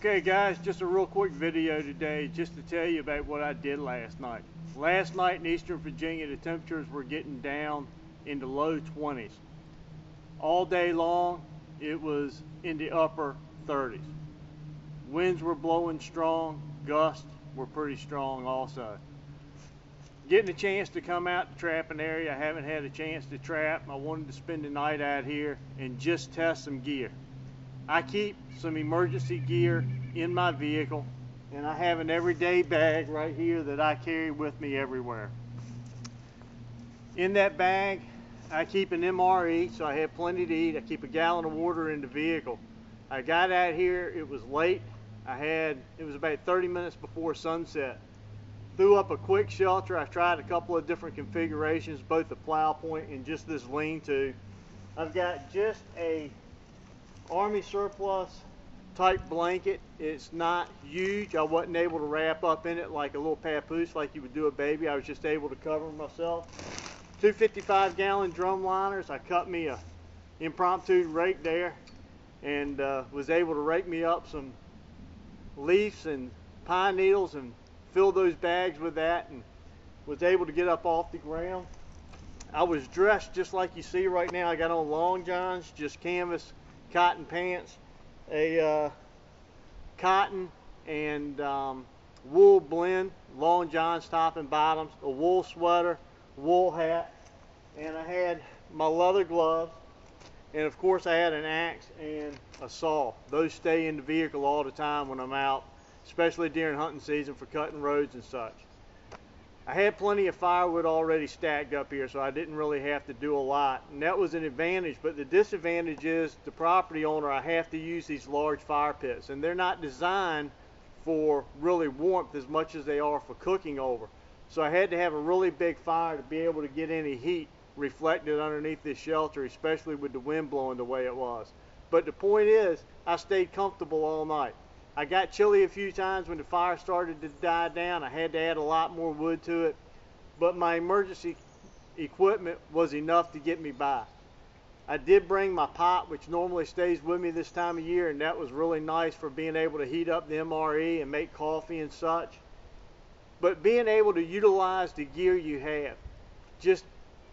Okay guys, just a real quick video today just to tell you about what I did last night. Last night in Eastern Virginia, the temperatures were getting down in the low 20s. All day long, it was in the upper 30s. Winds were blowing strong, gusts were pretty strong also. Getting a chance to come out to trapping area, I haven't had a chance to trap. I wanted to spend the night out here and just test some gear. I keep some emergency gear in my vehicle, and I have an everyday bag right here that I carry with me everywhere. In that bag, I keep an MRE, so I have plenty to eat. I keep a gallon of water in the vehicle. I got out here, it was late. It was about 30 minutes before sunset. Threw up a quick shelter. I tried a couple of different configurations, both the plow point and just this lean-to. I've got just a Army surplus type blanket. It's not huge. I wasn't able to wrap up in it like a little papoose like you would do a baby. I was just able to cover myself. 255-gallon drum liners. I cut me a impromptu rake there and was able to rake me up some leaves and pine needles and fill those bags with that, and was able to get up off the ground. I was dressed just like you see right now. I got on long johns, just canvas cotton pants, a cotton and wool blend, long johns top and bottoms, a wool sweater, wool hat, and I had my leather gloves, and of course I had an axe and a saw. Those stay in the vehicle all the time when I'm out, especially during hunting season for cutting roads and such. I had plenty of firewood already stacked up here, so I didn't really have to do a lot, and that was an advantage. But the disadvantage is the property owner, I have to use these large fire pits, and they're not designed for really warmth as much as they are for cooking over. So I had to have a really big fire to be able to get any heat reflected underneath this shelter, especially with the wind blowing the way it was. But the point is, I stayed comfortable all night. I got chilly a few times when the fire started to die down. I had to add a lot more wood to it, but my emergency equipment was enough to get me by. I did bring my pot, which normally stays with me this time of year, and that was really nice for being able to heat up the MRE and make coffee and such. But being able to utilize the gear you have, just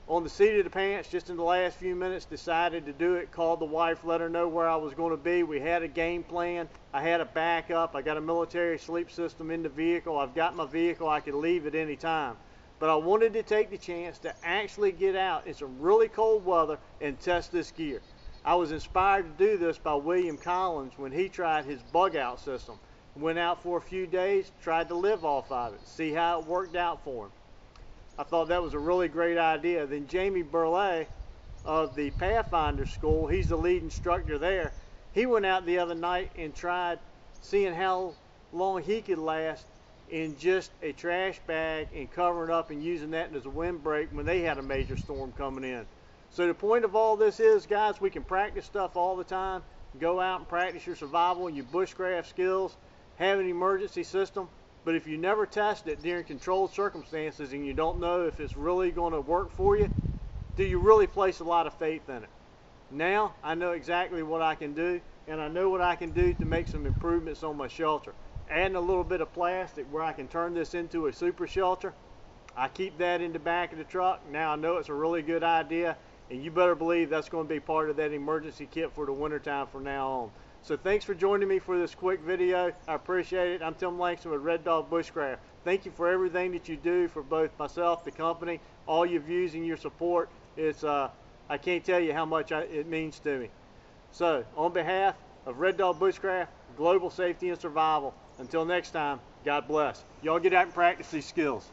on the seat of the pants, just in the last few minutes, decided to do it, called the wife, let her know where I was going to be. We had a game plan. I had a backup. I got a military sleep system in the vehicle. I've got my vehicle. I could leave at any time. But I wanted to take the chance to actually get out in some really cold weather and test this gear. I was inspired to do this by William Collins when he tried his bug out system. Went out for a few days, tried to live off of it, see how it worked out for him. I thought that was a really great idea. Then Jamie Burley of the Pathfinder School, he's the lead instructor there, he went out the other night and tried seeing how long he could last in just a trash bag and covering up and using that as a windbreak when they had a major storm coming in. So the point of all this is, guys, we can practice stuff all the time. Go out and practice your survival and your bushcraft skills. Have an emergency system. But if you never test it during controlled circumstances and you don't know if it's really going to work for you, do you really place a lot of faith in it? Now I know exactly what I can do, and I know what I can do to make some improvements on my shelter. Adding a little bit of plastic where I can turn this into a super shelter. I keep that in the back of the truck. Now I know it's a really good idea, and you better believe that's going to be part of that emergency kit for the wintertime from now on. So thanks for joining me for this quick video. I appreciate it. I'm Tim Langston with Red Dog Bushcraft. Thank you for everything that you do for both myself, the company, all your views and your support. It's I can't tell you how much it means to me. So on behalf of Red Dog Bushcraft, global safety and survival, until next time, God bless. Y'all get out and practice these skills.